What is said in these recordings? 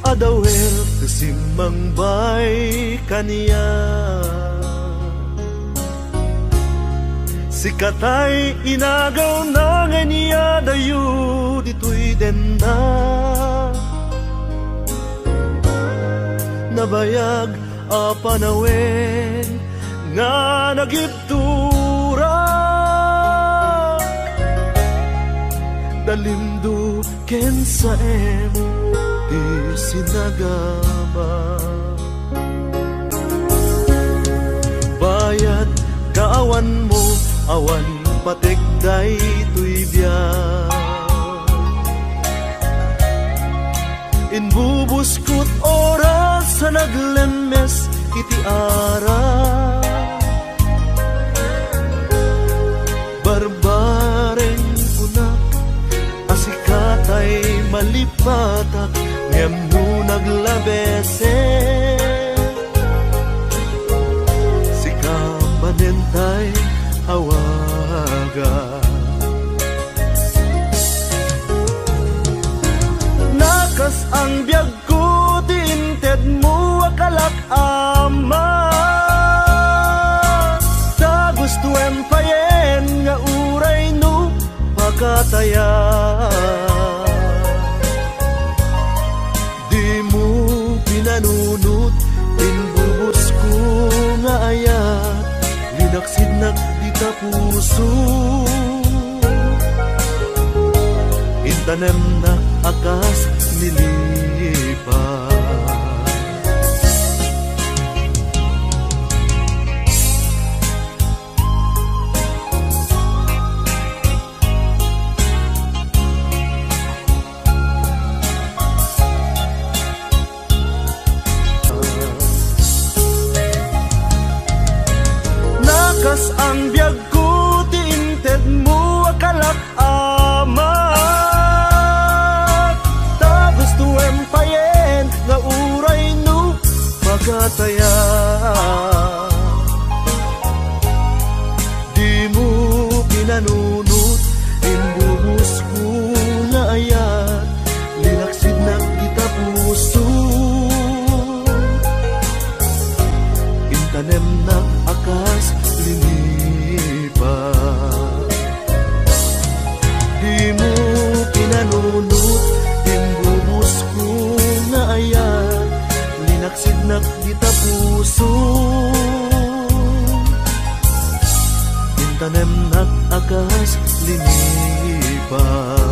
Adawer kasimang bay kaniya, si katay inagaw na nga niya dayo dito'y denda. Nabayag a panawen nga nagiptura, dalimdo ken sa di sinagama. Bayad kaawan mo, awan patekday tuy biyak. Inbubuskot oras sa naglemes iti ara, barbareng unak asikatay malipatak ngem no naglabese. Si kamanentay awaga, nakas ang biyag ko tinted mo akalak ama. Ta gusto empayen nga uray no pagkataya, di mo pinanunot inbubos ko nga ayat, linaksid na di ka puso. Intanem na akas nilipat, nakas ang biyag ko tinted mo akalak ama. Ta gusto empayen nga uray no pagkataya, di mo pinanunot imbubus ko nga ayat, linaksid na kita puso. Intanem na akas linipat, di mo pinanunot imbubus ko nga ayat, linaksid na kita puso. Intanem na akas linipat.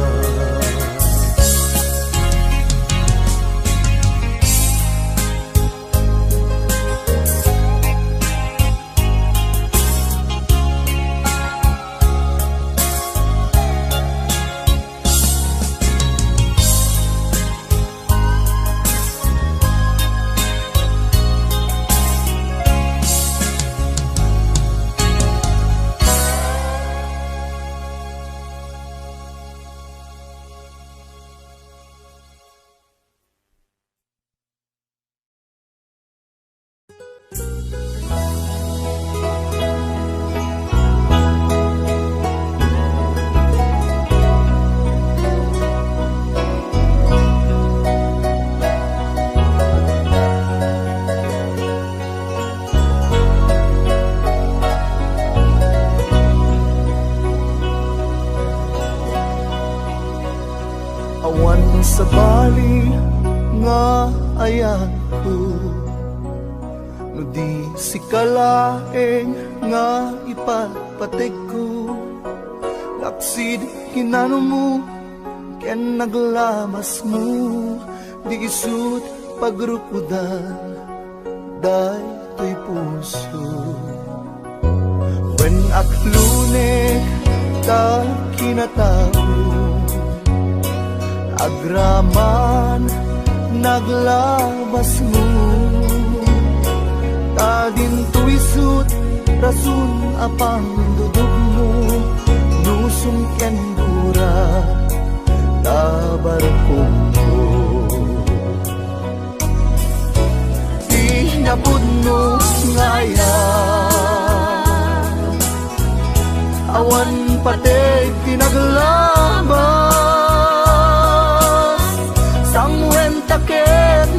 Awan sa bali nga ayan ko, no di si kalaeng nga ipapatek ko. Laksid hinano mo, ken naglamas mo, di isut pagrukudan, day to'y puso. When aklune ta kinatao, agraman naglabas mo, ta din tuisut rasun apang dudog mo, nusong kendura tabarkong mo. Di napud mo ngayon, awan patay tinaglabas, sangwen taket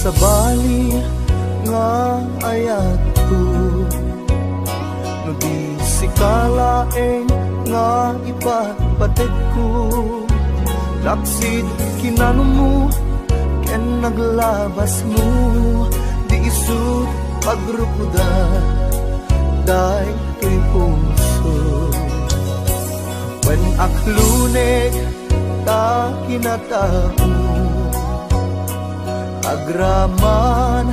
sabali nga ayat ko, no di sikalaeng nga ipatpatid ko. Laksid kinano mo ken naglabas mo, di isut pagrukuda day kay puso. When aklunek ta kinatao, agraman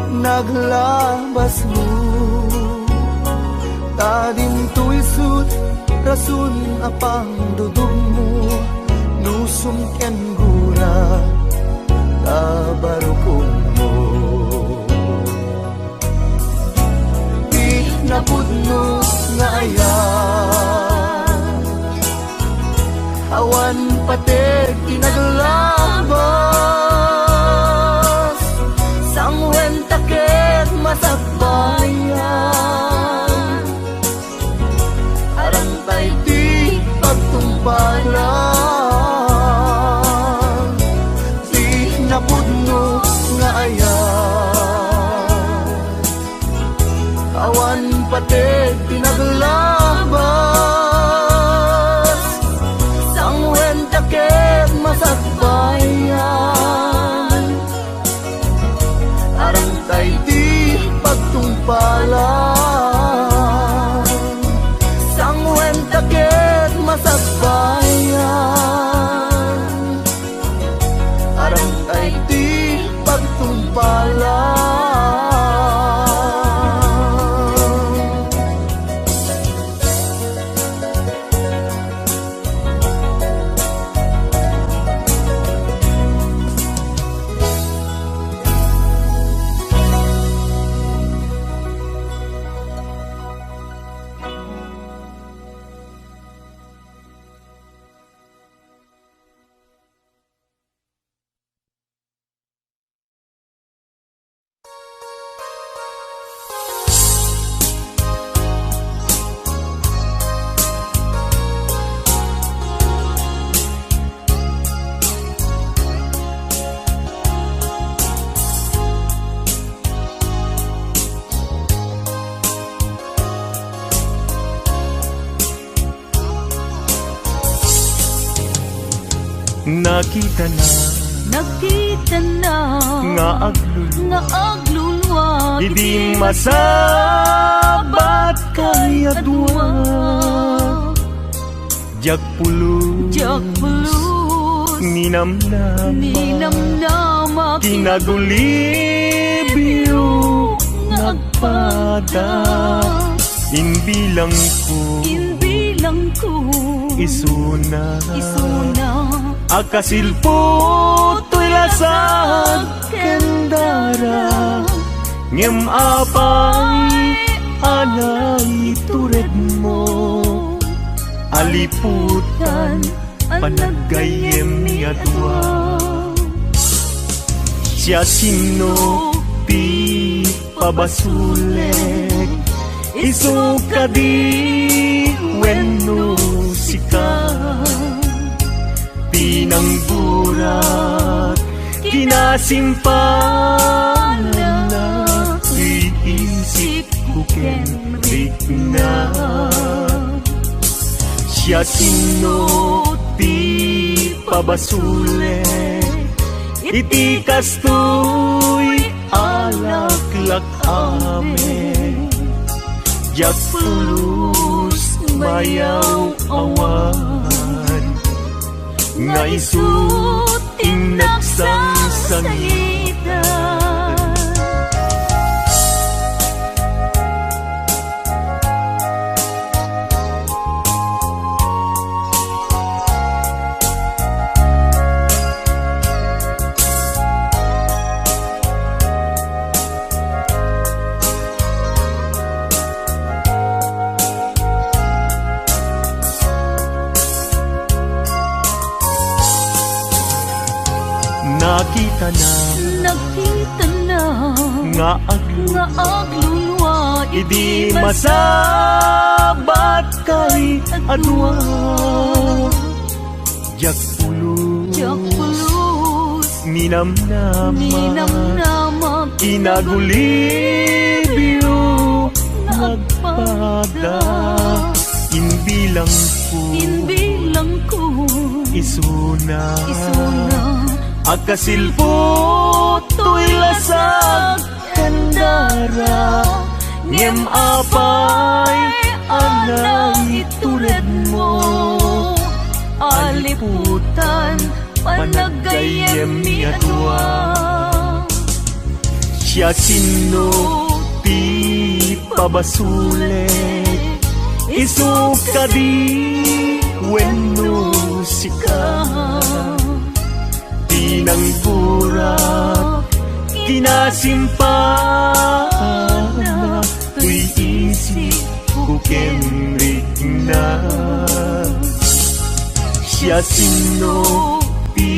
naglabas mo, ta din to isut rason apang dudog mo, nusum ken gura tabarukong mo. Di napudno nga ayan, awan pated kinaglabas, sangwen taket masakbayan, arang tay di pagtumpalan. Di napudno nga ayan, awan pated kinaglabas, sangwen taket masakbayan, arang tay di pagtumpalan. Sangwen taket masakbayan, arang tay di pagtumpalan. Nakita na nga aglulwa, hindi masabat kay adwa. Jakpulus ninamnama kinagulibyo nagpada. Inbilang ko isuna akasilpo to'y lasag kendara, ngem apay anay tured mo, aliputan panagayem ni adwa. Siya sino ti pabasulek, isuka di wenno sika, pinangburat kinasimpalan na, iisip ko kenrik na. Siya sino ti pabasulek, iti kastoy alaklak amen. Jakpulus mayaw awan, nga isut inagsangsangita. Nakita na nga aglulwa, idi masabat kay adwa. Jakpulus Ninamnama Inagulibyo nagpada Inbilang ko Isuna Akasilpo to'y lasag Kandara Ngem apay Anang itulad mo Aliputan Panagayem ni atwa Siya sino Ti pabasulet Isuka di Wenno sika Tinanggurak Kinasimpana Tuy isi Kukemrik na Siya sino Ti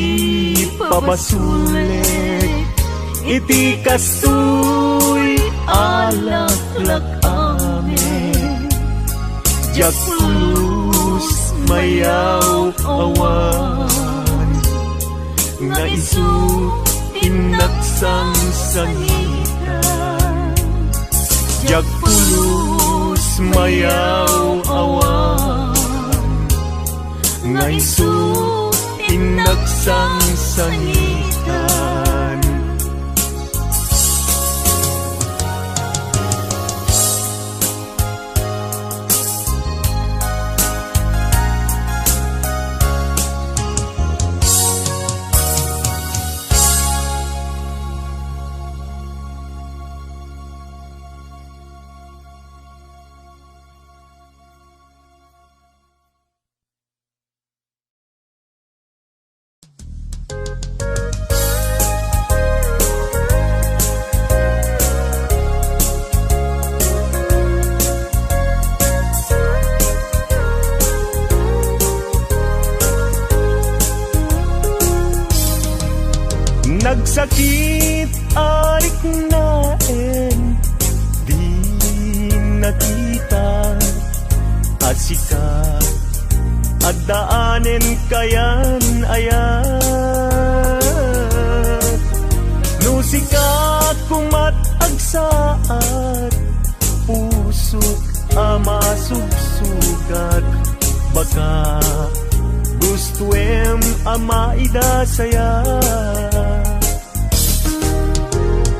pabasulet Iti kastoy Alaklak amin Jak pulus mayaw awan Nga isu inaksang sangitan Jak pulus mayaw awan Nga isu inaksang sangitan Nagsakit arik naen Di nakita Asika At daanen kayan ayat Nusikat kumat agsaat Pusok ama sugsugat Baka gustuem ama ida saya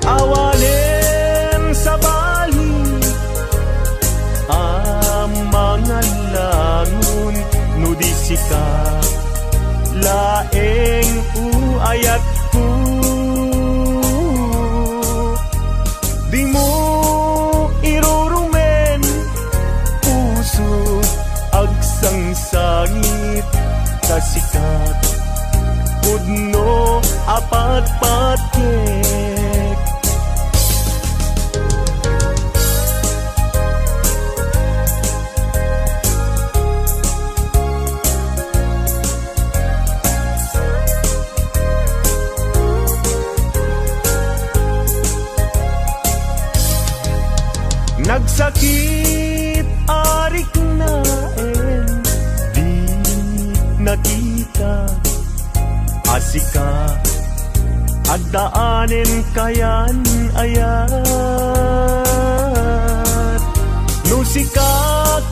Awalin sa bali mga langon nudisika laeng uayat ko di mo irurumen puso agsang sangit kasikat pudno apat patkek Nagsakit arik naen Di nakita Asika Agdaanen kayan ayat Nusika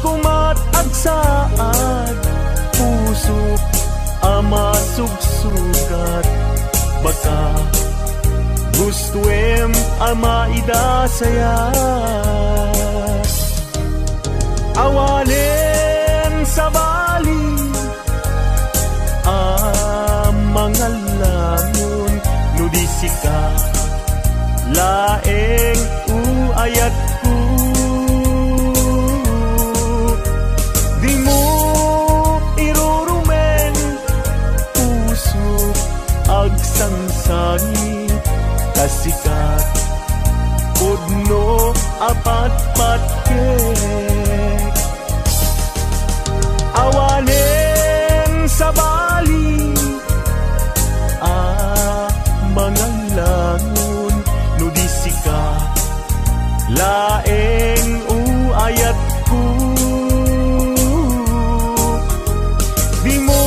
kumat agsaad Pusok ama sugsugat Baka gustuem ama ida saya Awalin sa bali mga langon nudisika laeng uayat ko di mo irurumen puso agsangsangit kasikat pudno apat patkek awalin sa bali mga langon nudisika laeng uayat ko di mo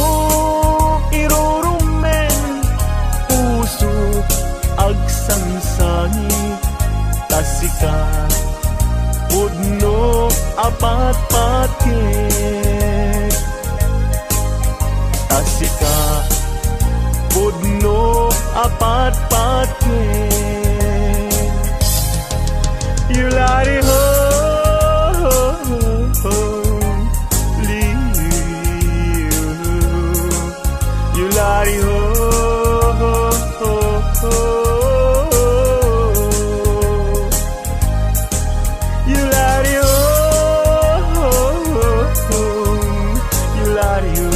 irurumen puso pat-pat ken Yulari ho liu Yulari ho Yulari ho Yulari ho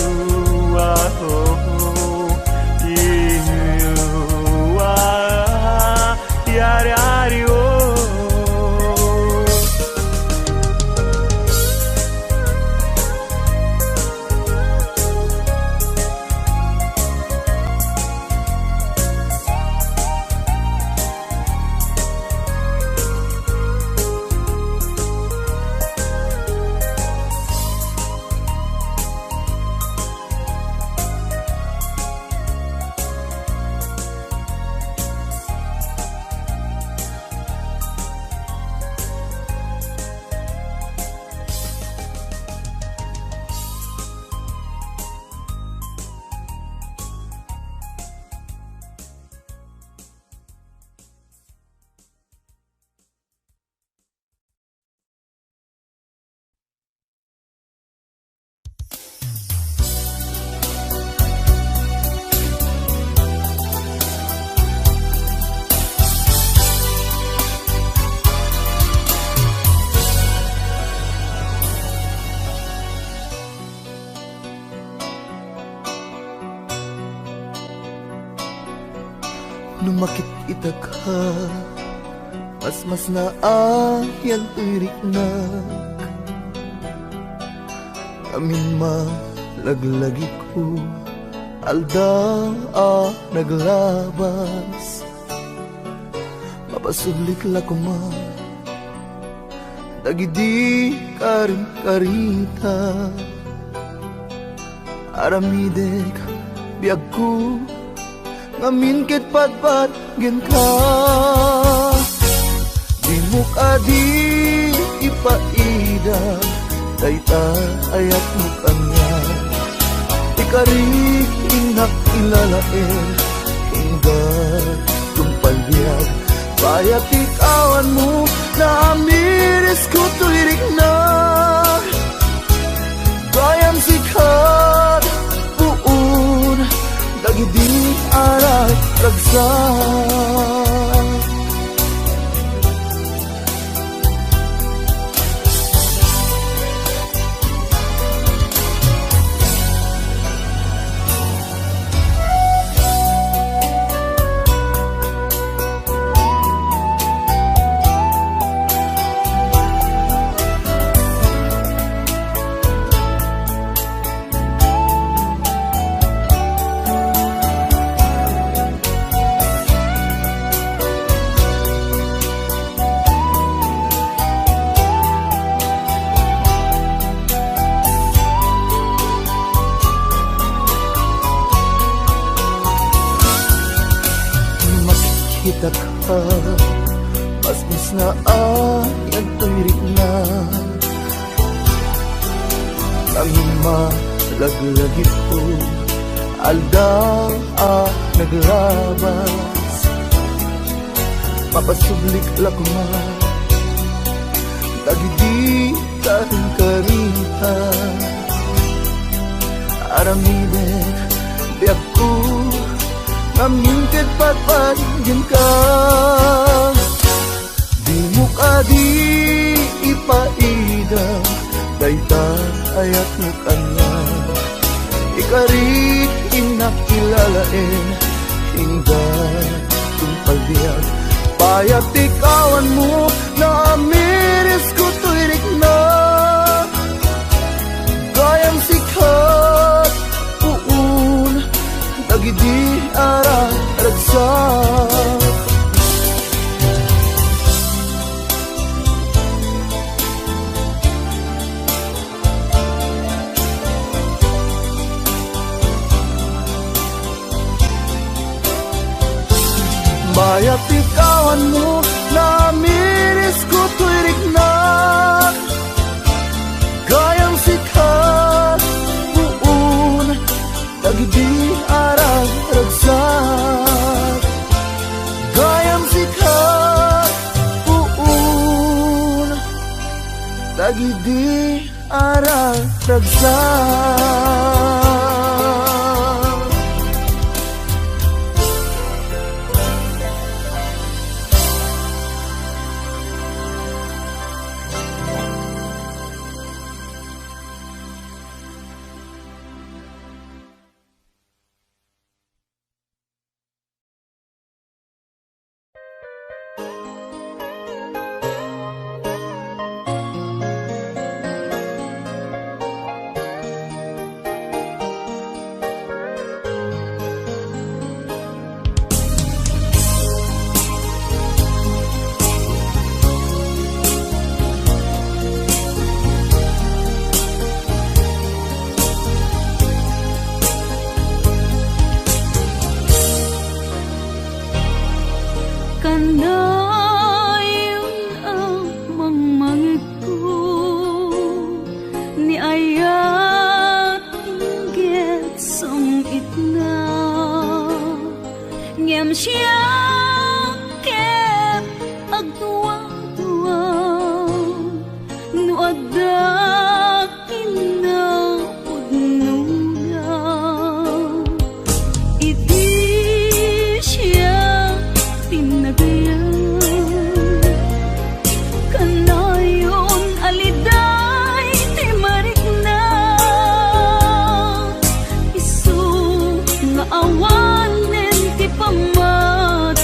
Numakit itagha mas na ayan iriknak Amin malaglagi ko Alda naglabas Mapasulik la ko ma Dagidi karin karita Aramidek biag ko Ngamin ket patpat gen ka Di mo ka di ipaida Dayta ayat mo kanya Ikarik inak ilalain Hingga tumpalbiag Bayat ikawan mo Na amiris ko tulirik na Bayam sikat puun Dagidi arat ragsak Kita ka mas na ayan tuwirik na Kami malaglagi ko Alda naglabas Papasublik lakma Dagidi karing karita Aramidek biag ko Kamingkit patpagin ka Di mo ka di ipaida Dayta ayat mo kanya Ikarit inakilalain Hingga tumpalbiag Bayat ikawan mo Na amiris ko tuwirik na Gayang sikat puun Dagidi arang ragsak Bayat ikawan mo Na amiris ko tuwirik na Gayang sikat puun Dagidi arang ragsak dagidi ara ragsak. Kanayon ang mangmangit ko ni ayat inggit sang itna ngem siya ket agduwa-duwa no adak ina udnuna iti siya tinagayan kanayon aliday ti marikna isu nga awanen ti pamati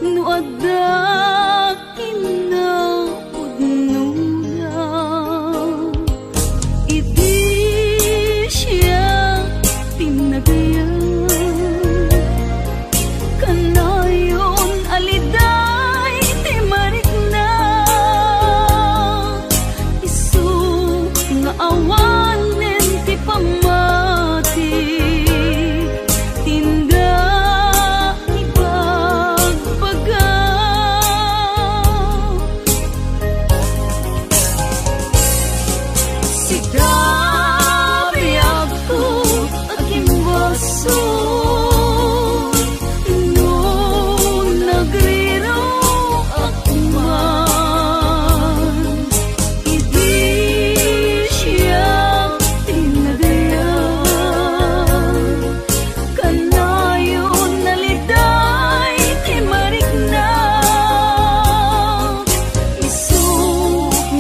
no adda kinapudnula. Idi siya tinagayan, kanayon aliday ti marikna. Isu nga awanen ti pamati, tinda ibagbaga. Sigabi ako agimbaso, no nagriro akman. Idi siya tinagayan, kanayon naliday ti marikna. Isu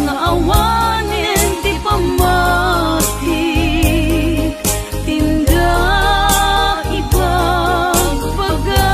nga awanen ti pamati, tinda ibagbaga.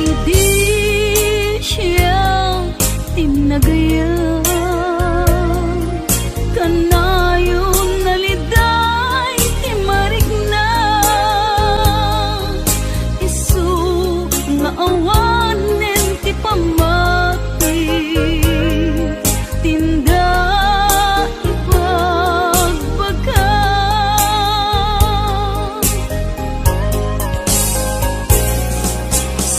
Idi siya tinagayan, kanayon naliday ti marikna. Isu nga awanen ti pamati, tinda ibagbaga.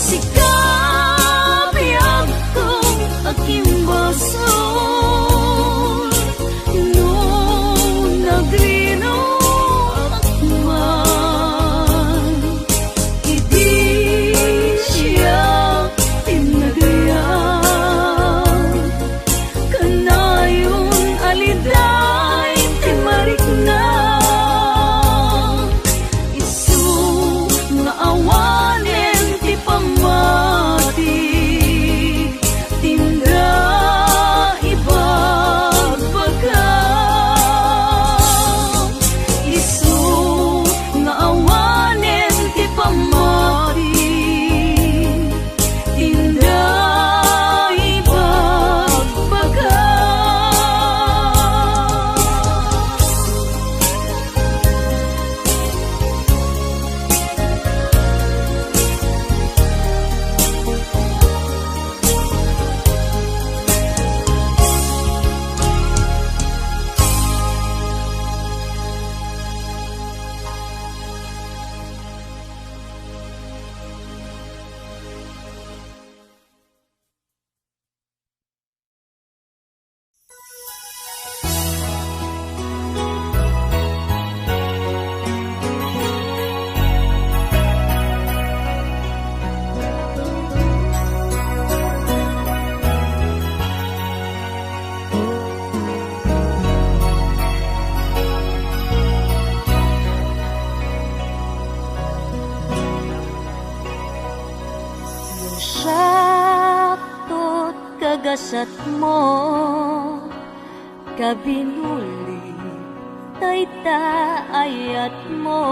Sigabi ako agimbaso, no nagriro akman. Idi siya tinagayan, kanayon aliday ti marikna. Isu nga awanen ti pamati, tinda ibagbaga. Isu nga awanen ti pamati, tinda ibagbaga. Saktot kagasat mo, kabinuli tayta ayat mo.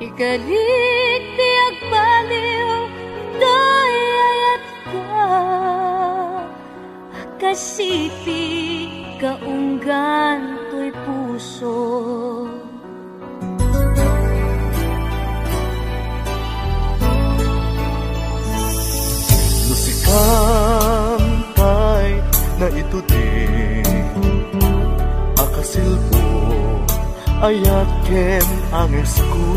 Ikalik ti agbaliw day ayat ka, kasipi kaunggan to'y puso. Kampay na ito din akasilpo ayat ken ang esku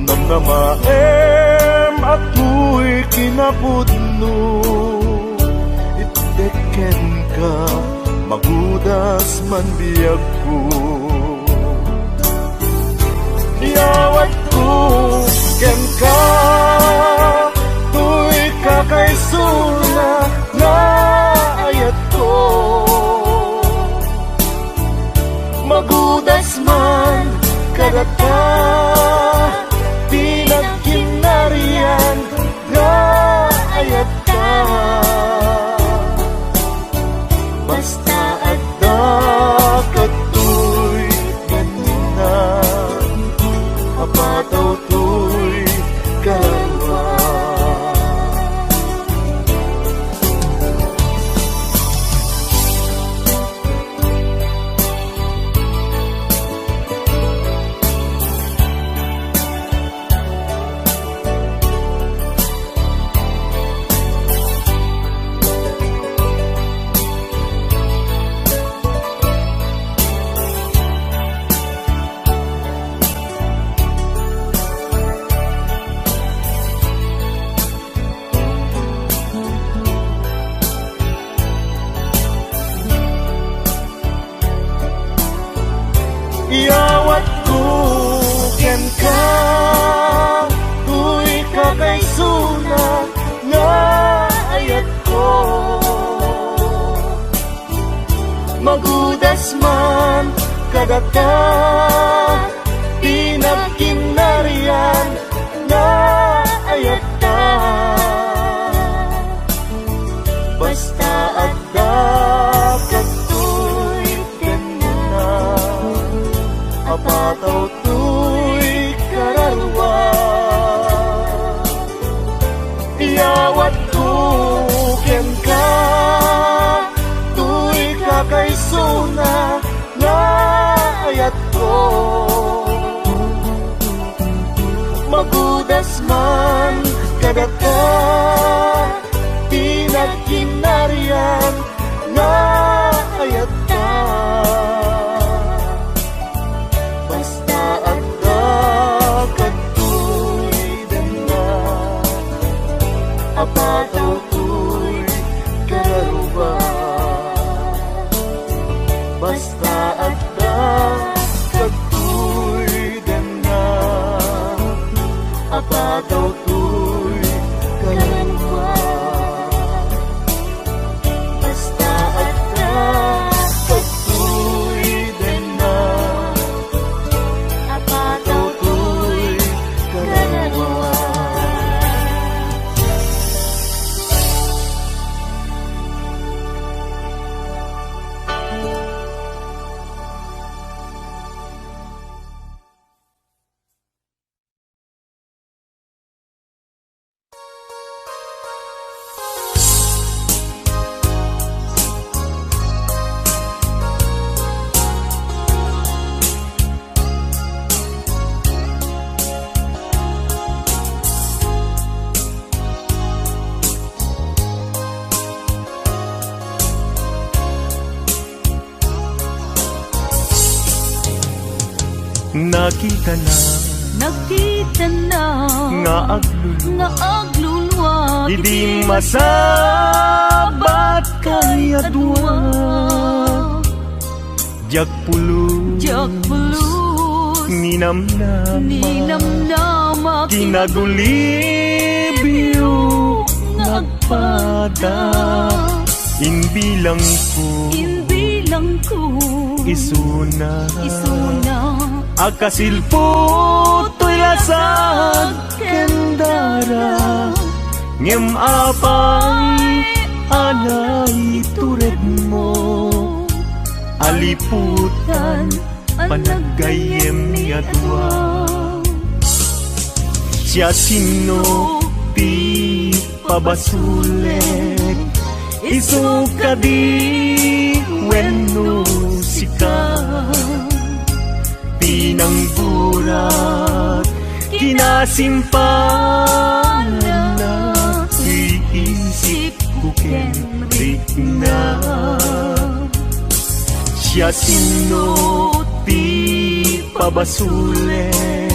namnamaem ato'y kinapudno iteken ka magudas man biyag ko kadata pinagkinarian nga ayat ka basta adda katoy ganina apataw to'y kalwa. Iyawat ko ken ka tuy kakaisunat nga ayat ko magudas man kadata pinagkinarian nga ayat ka basta adda katoy kanina apataw to'y kararwa. Iyawat ko ken ka to'y kakaisuna nga ayat ko magudas man kadata pinagkinarian nga ayat ka basta adda katoy dana apataw to'y kararwa basta adda katoy dana apataw to'y kararwa basta adda katoy dana apataw to'y kararwa. Nakita na Nga aglulwa nga aglulwa Idi masabat kayadwa Jagpulus Ninamnama Kinagulibyo Nagpada Inbilang ko Isuna Akasilpo to'y lasag kendara Ngem apay anay tured mo Aliputan panagayem ni adwa Siya sino ti pabasulet Isu kadi wenno sika Pinangburat kinasimpanan na iisip ko kenrik na Siya sino ti pabasulet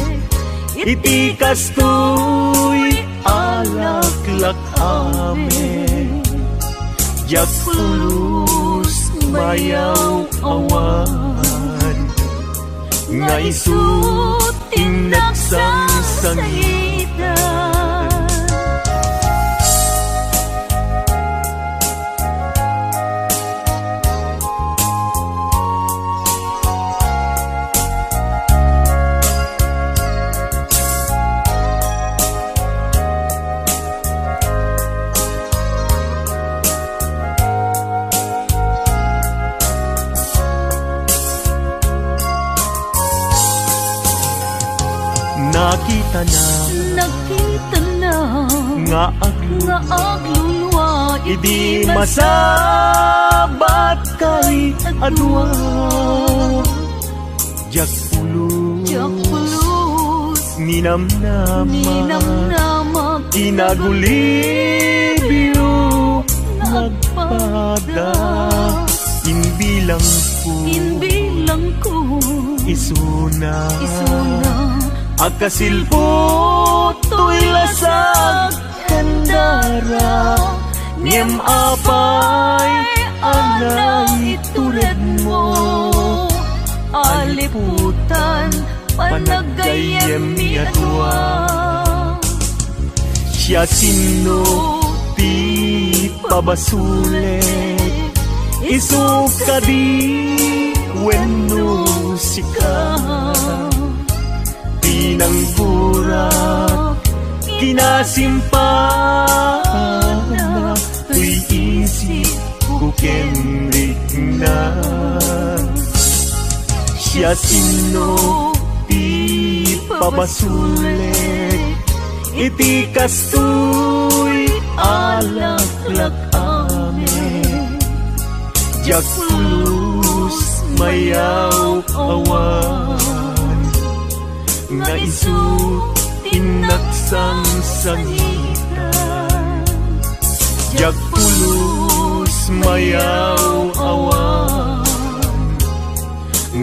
iti kastoy alaklak amen Jagpulus mayaw awan nga isut tinagsangsangita nakita na nga aglulwa idi masabat kay adwa. Jak pulus ninamnama inagulibyo nagpada. Inbilang ko isuna akasilpot to'y lasag kandara. Ngem apay anang itured mo, aliputan panagayem ni atwa. Siya sino ti pabasulet isuka di wenno sika. Tinang burak kinasimpana tuy isip ko kenrik na. Siya sino ti pabasulet iti kastoy alaklak amen. Jak pulus mayaw awan nga isut tinaksang sangitan. Jak pulus mayaw awan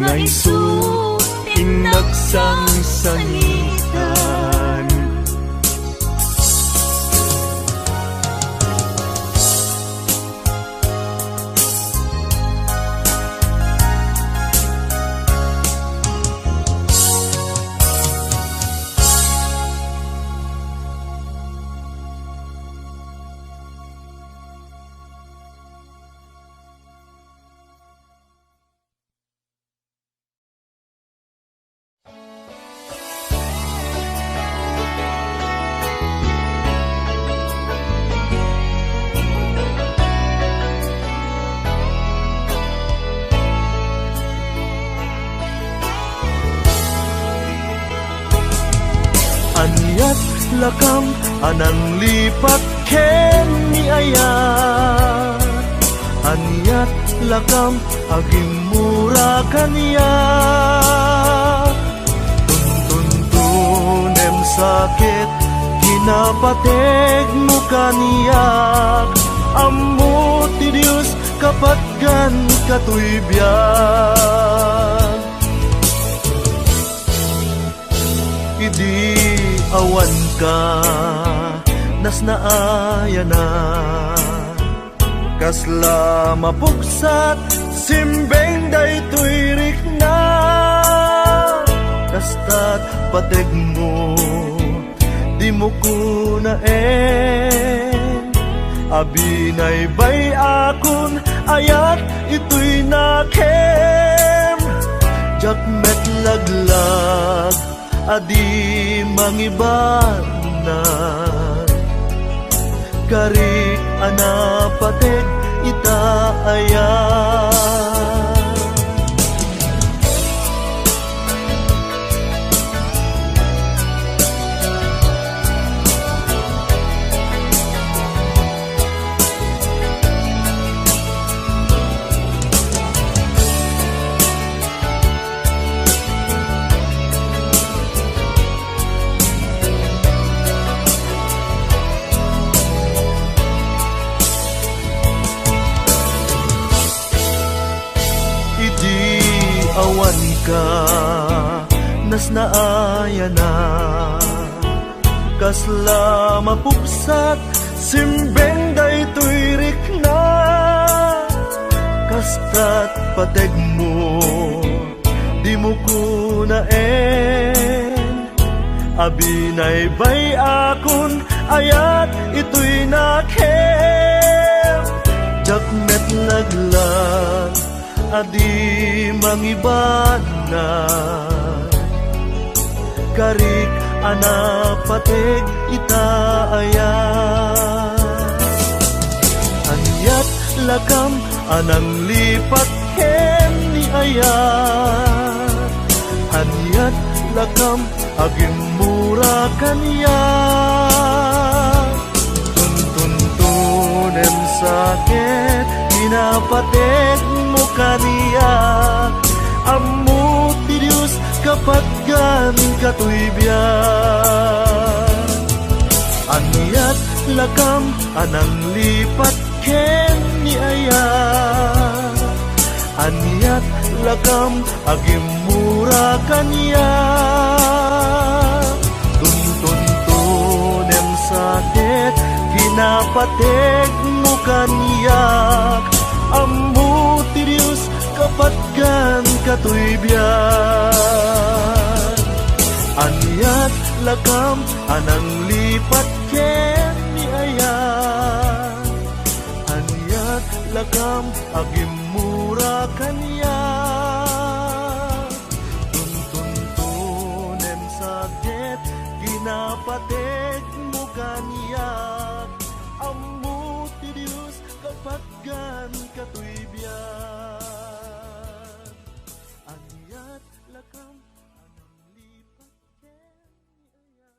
nga isut tinaksang sangitan. Anyat lakam anang lipat ken ni ayat. Anyat lakam aging mura kaniya. Tuntunem sakit kinapateg mo kaniyak. Ammo ti Dios kapatgan katoy biyak. Idi awan ka nas naaya na kasla mapuksat simbeng daytoy rikna. Kastat pateg mo di mo kunaen abinay bay akon ayat ito'y nakem. Jak met laglag adi mangibana karik anapatek ita ayat. Awan ka nas naaya na kasla mapuksat simbeng daytoy rikna. Kastat pateg mo di mo kunaen abinay bay akon ayat ito'y nakem. Jak met laglag adi mangibana karik anapatek ita ayat. Anyat lakam anang lipat ken ni ayat. Anyat lakam agim mo kanya. Tuntunem sakit pinapatek mo kaniya. Ammo ti Diyos kapag gan katuybyan. Anyat lakam anang lipat ken ni aya. Anyat lakam agimura kanya. Tuntunem sakit pinapatek mo kaniyak. Ammo ti Diyos kapag gan katuybyan. Anyat lakam anang lipat ken ni aya. Anyat lakam agimura kanya. Tuntunem sakit ginapatek mo kaniyak. Ammo ti Diyos kapag gan katuybyan. Anyat lakam anang lipat ken ni aya.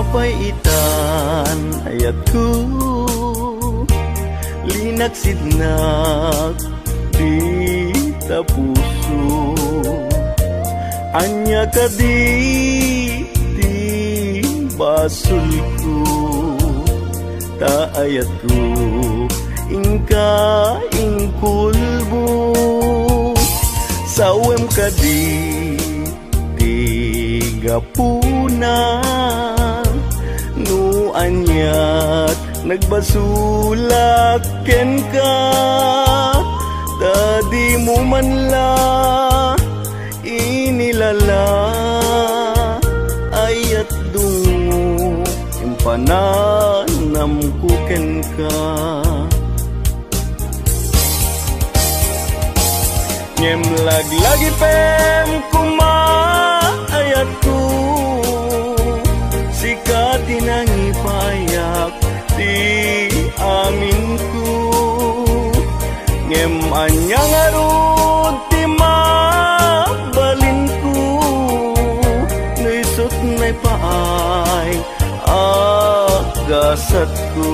Apay itan ayat ko linaksidnak di tapuso. Anya ka di basul ko ta ayat ko ingka ingkulbo. Sawem ka di gapuna nu anyat nagbasulak ken ka. Tadi mo man la inilala ayat dungo impananam ko ken ka. Ngem lagi pem kuma ayat ko sikat tinangipayak di amin ko. Ngem anyang arud ti mabalin ko naisot na'y paay agasat ko.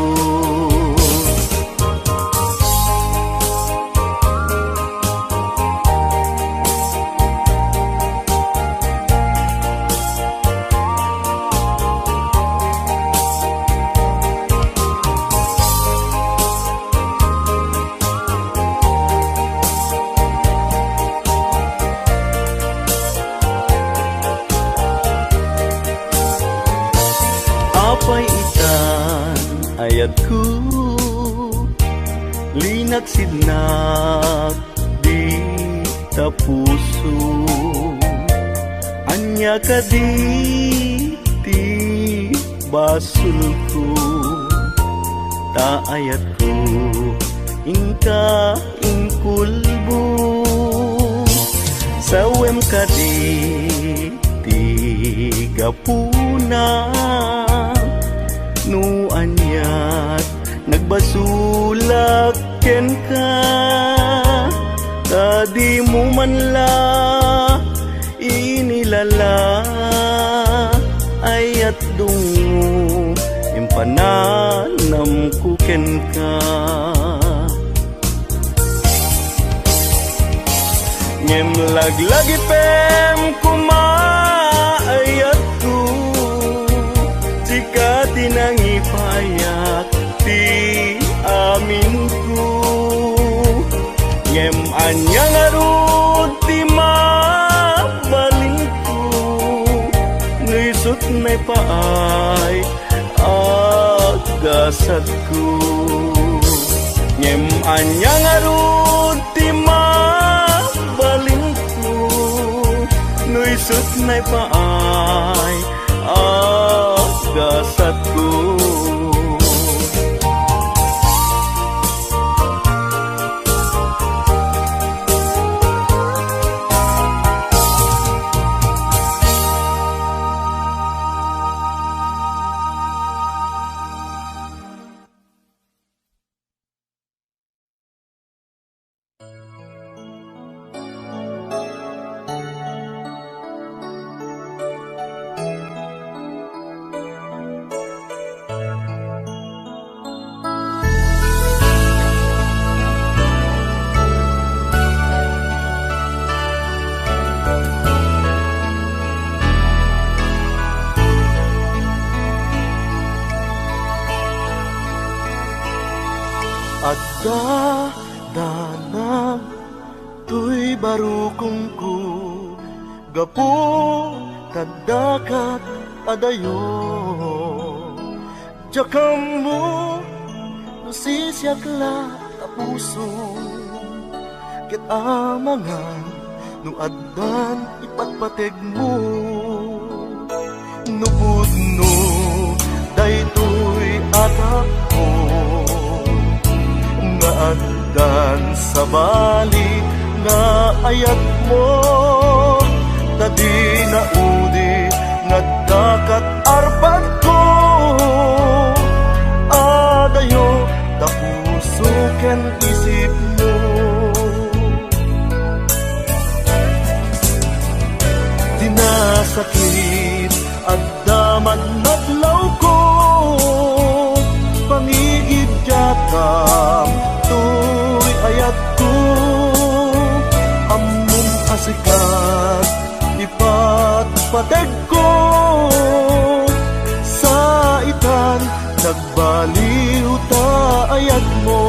Apay itan ayat ko linaksidnak di tapuso. Anya ka di basul ko ta ayat ko ingka ingkulbo. Sawem ka di gapuna nu anyat nagbasulak ken ka. Tadi mo man la inilala ayat dungo impananam ko ken ka. Ngem lagi pem kuma ayat ko jika tinangipayak ti amin ko. Ngem anyang arud ti mabalin ko naisot na'y paay agasat ko. Ngem anyang arud ti mabalin ko naisot na'y paay danag tuy barukong ko gapo tadakat adayo jakam mo nasisiyakla ta puso ket amangan no addan ipatpateg mo nupudno daytoy anak ko nga addan sa bali nga ayat mo tadi na udi nga dakat arpan ko adayo tapuso ken isip mo dinasakit at daman matlaw ko pangigid jatam tuy ayat ko among asikat ipatpateg ko sa itan nagbaliw ta ayat mo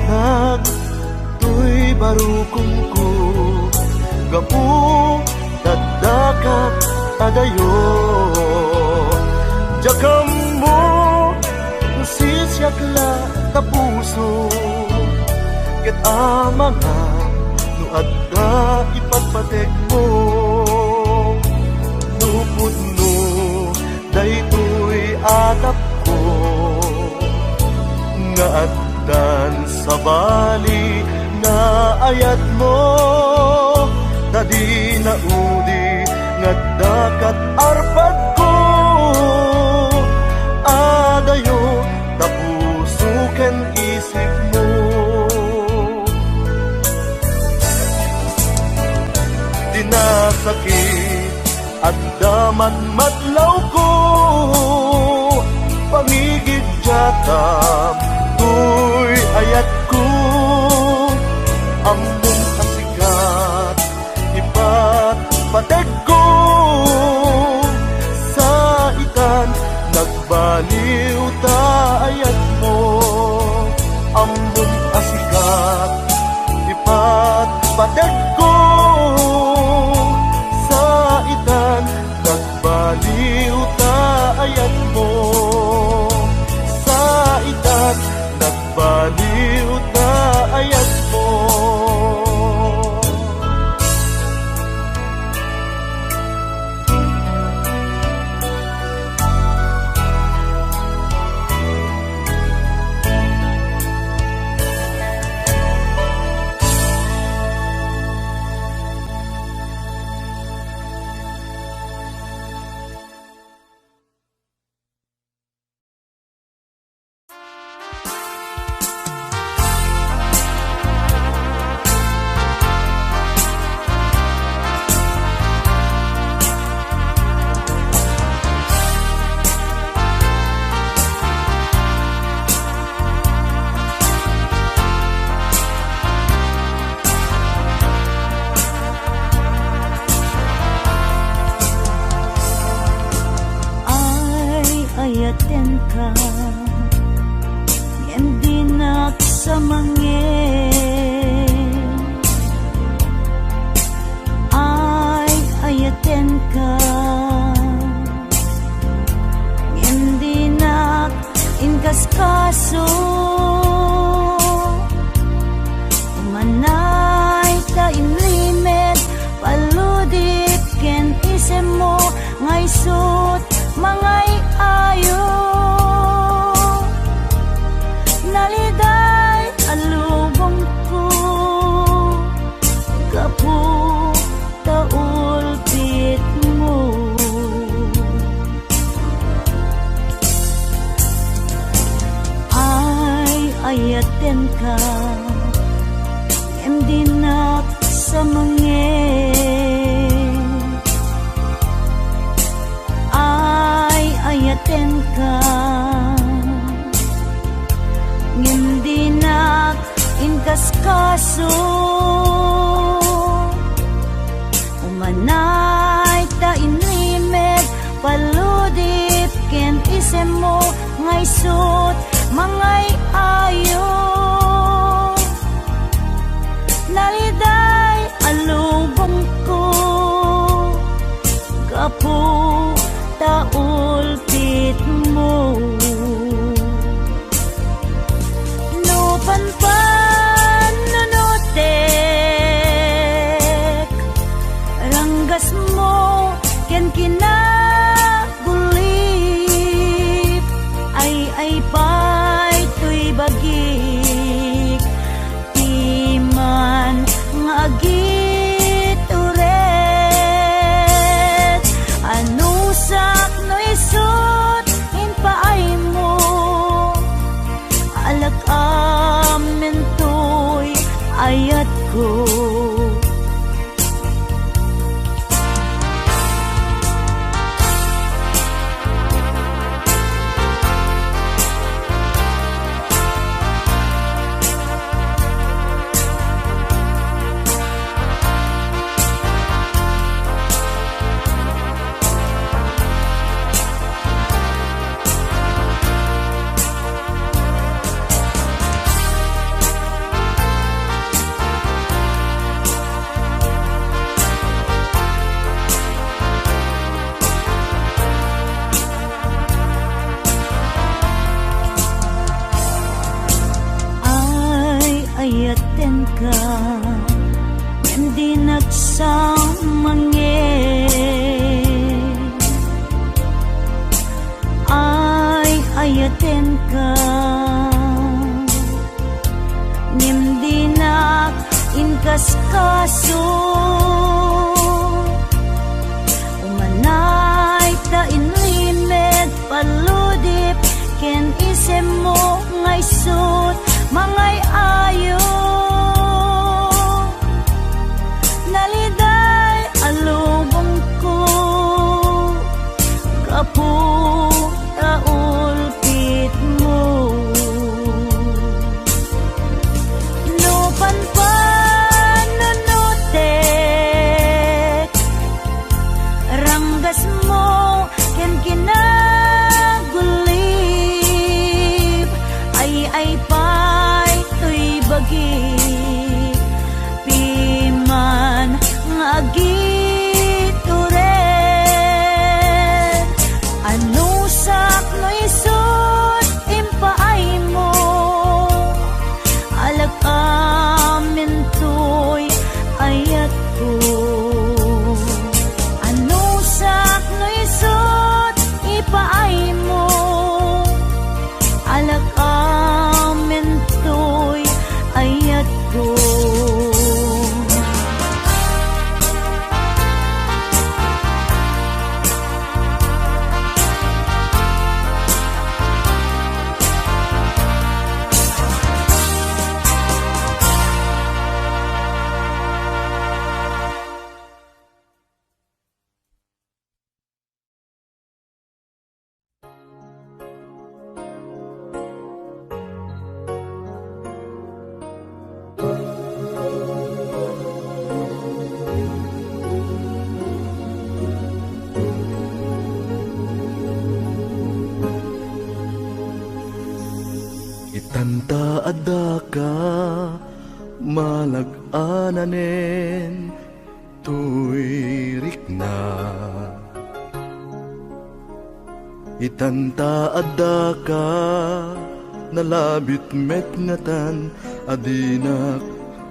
danag tuy barukong ko gapu tadakat adayo jakam mo nasisiyakla ta puso ket amangan no adda ipatpateg mo nupudno daytoy atap ko nga addan sa bali nga ayat mo tadi na udi nga dakat arpad ko adayo tapuso ken isip mo dinasakit at daman matlaw ko pangigid jatam tuy ayat ko among asikat ipatpateg ko sa itan nagbaliw ta ayat mo among asikat ipatpateg ko sa itan nagbaliw ta ayat mo sa itan nagbaliw ta ayat mo ayaten ka hindi naksamangin ay ayaten ka hindi nak inkaskaso umanay ta inlimit paludit ken isem mo ngay sut mangay ayo ayaten ka dinak sa mangin ay ayaten ka dinak inkaskaso umanay ta inlimed paludip ken isem mo ngay sut mangay ayo naliday alubong ko kapo taulpit mo no panpan nunutek ranggas mo ken kinagulip ay pay tuy bagik timan ngagit uret anusak no isut inpaay mo alak amin tuy ayat ko ayaten ka hindi nagsamangin ay ayaten ka hindi nak inkaskaso umanay ta inlimed paludip ken isem mo ngay sut mangay ayo naliday alubong ko kapo taulpit mo no panpan nunutek ranggas mo ken kinagulip ay pay tuy bagik piman ngagit uret anusak no isut impaay mo alak amin tuy ayat ko anusak no isut ipaay mo alak amin tuy ayat ko Itanta adaka malag-ananen tuirik na itanta adaka nalabit met ngatan adinak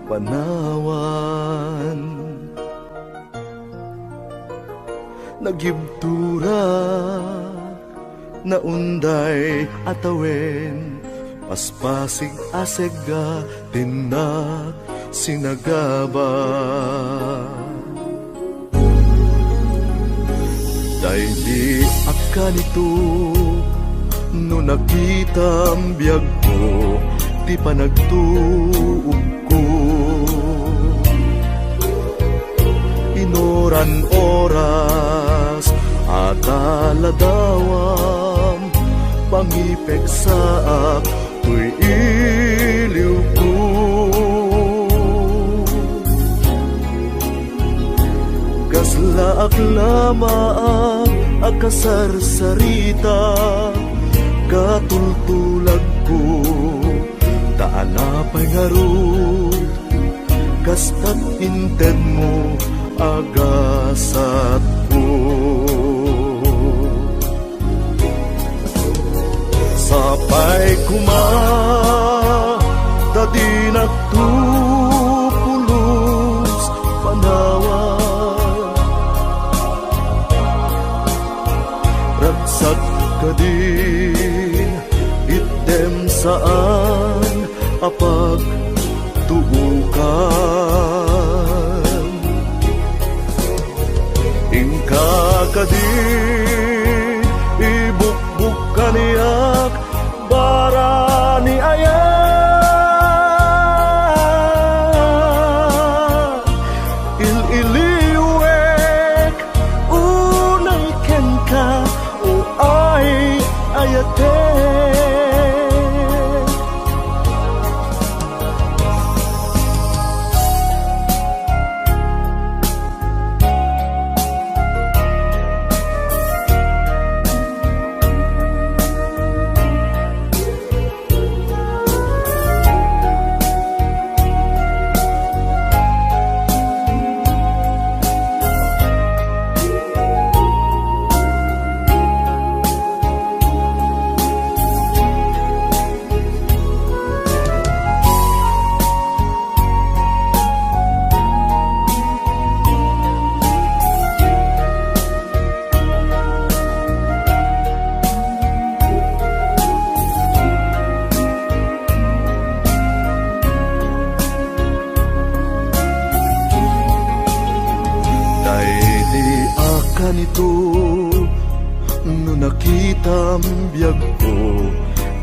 panawan nagibtura na unday atawen paspasig asega tinak sinagaba dahil akanito no nakita ang biyag mo ti panagtuog ko. Inoran oras at aladawam, pangipek saak tuy iliw ko. Kaslaak lamang akasarsarita, katultulag ko, taanapay ngarud, kastat inted mo, agasat ko. Sapay kuma, dadi nagtupulos, panawan, ragsak ka din, item saan apag tuukan. Ingka ka din, ibukbuk ka niyak, bara ni ayat. Il-iliwek, unay ken ka, o ay ayate. Ganito, no nakitam biyag ko,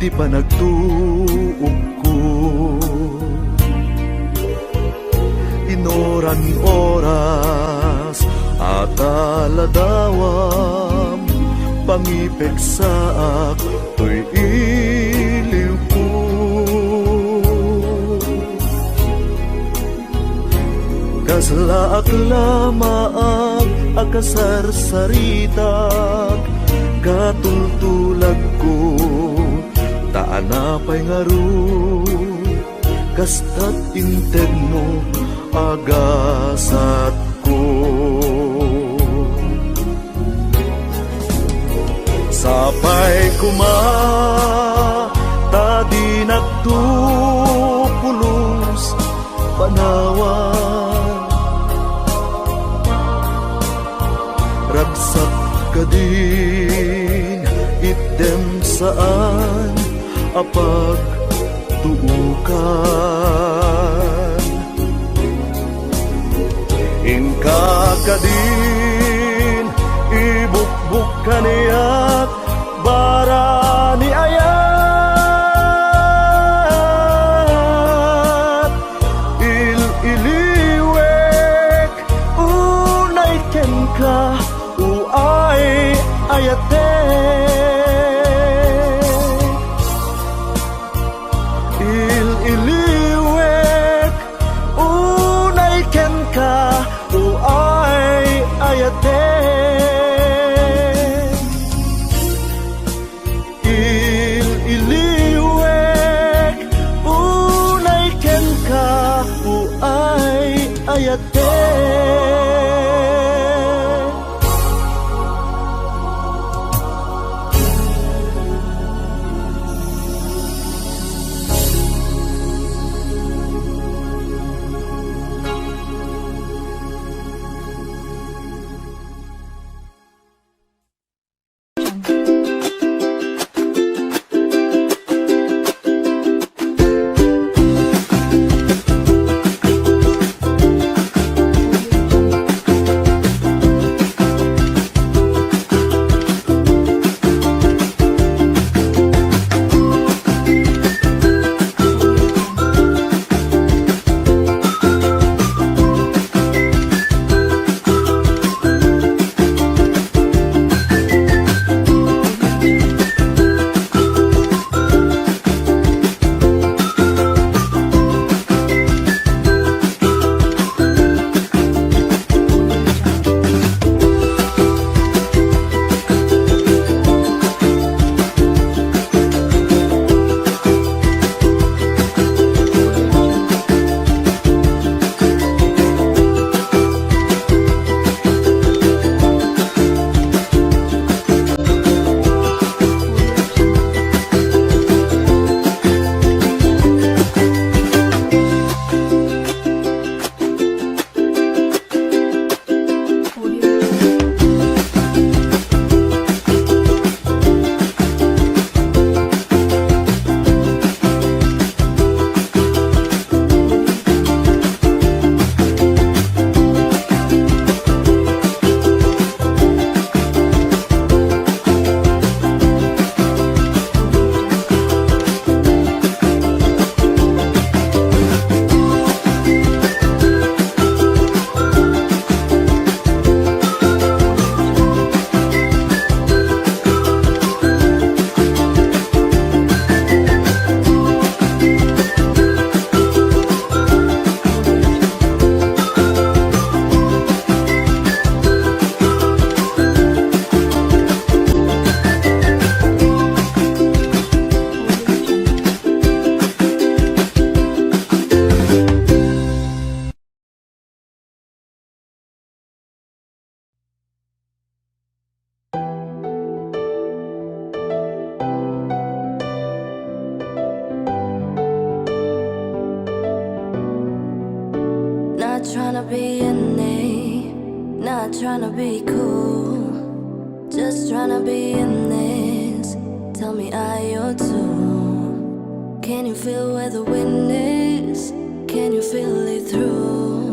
di pa nagtuog ko. Inoran oras at aladawam, pangipek saak to'y iliw ko. Kaslaak lamaang akasarsaritak, katultulag ko, taanapay ngarud, kastat inted mo, agasat ko. Sapay kuma, tadi nagtupulos, panawan, ragsak ka din, item saan apag tuukan. Ingka ka din, ibukbuk ka niyak, bara ni ayat. Il-iliwek, unay ken ka, uay ayate. Il-iliwek, unay ken ka, uay ayate. Il-iliwek, unay ken ka, uay ayate. be in it, not trying to be cool, just trying to be in this. Tell me, are you too? Can you feel where the wind is? Can you feel it through?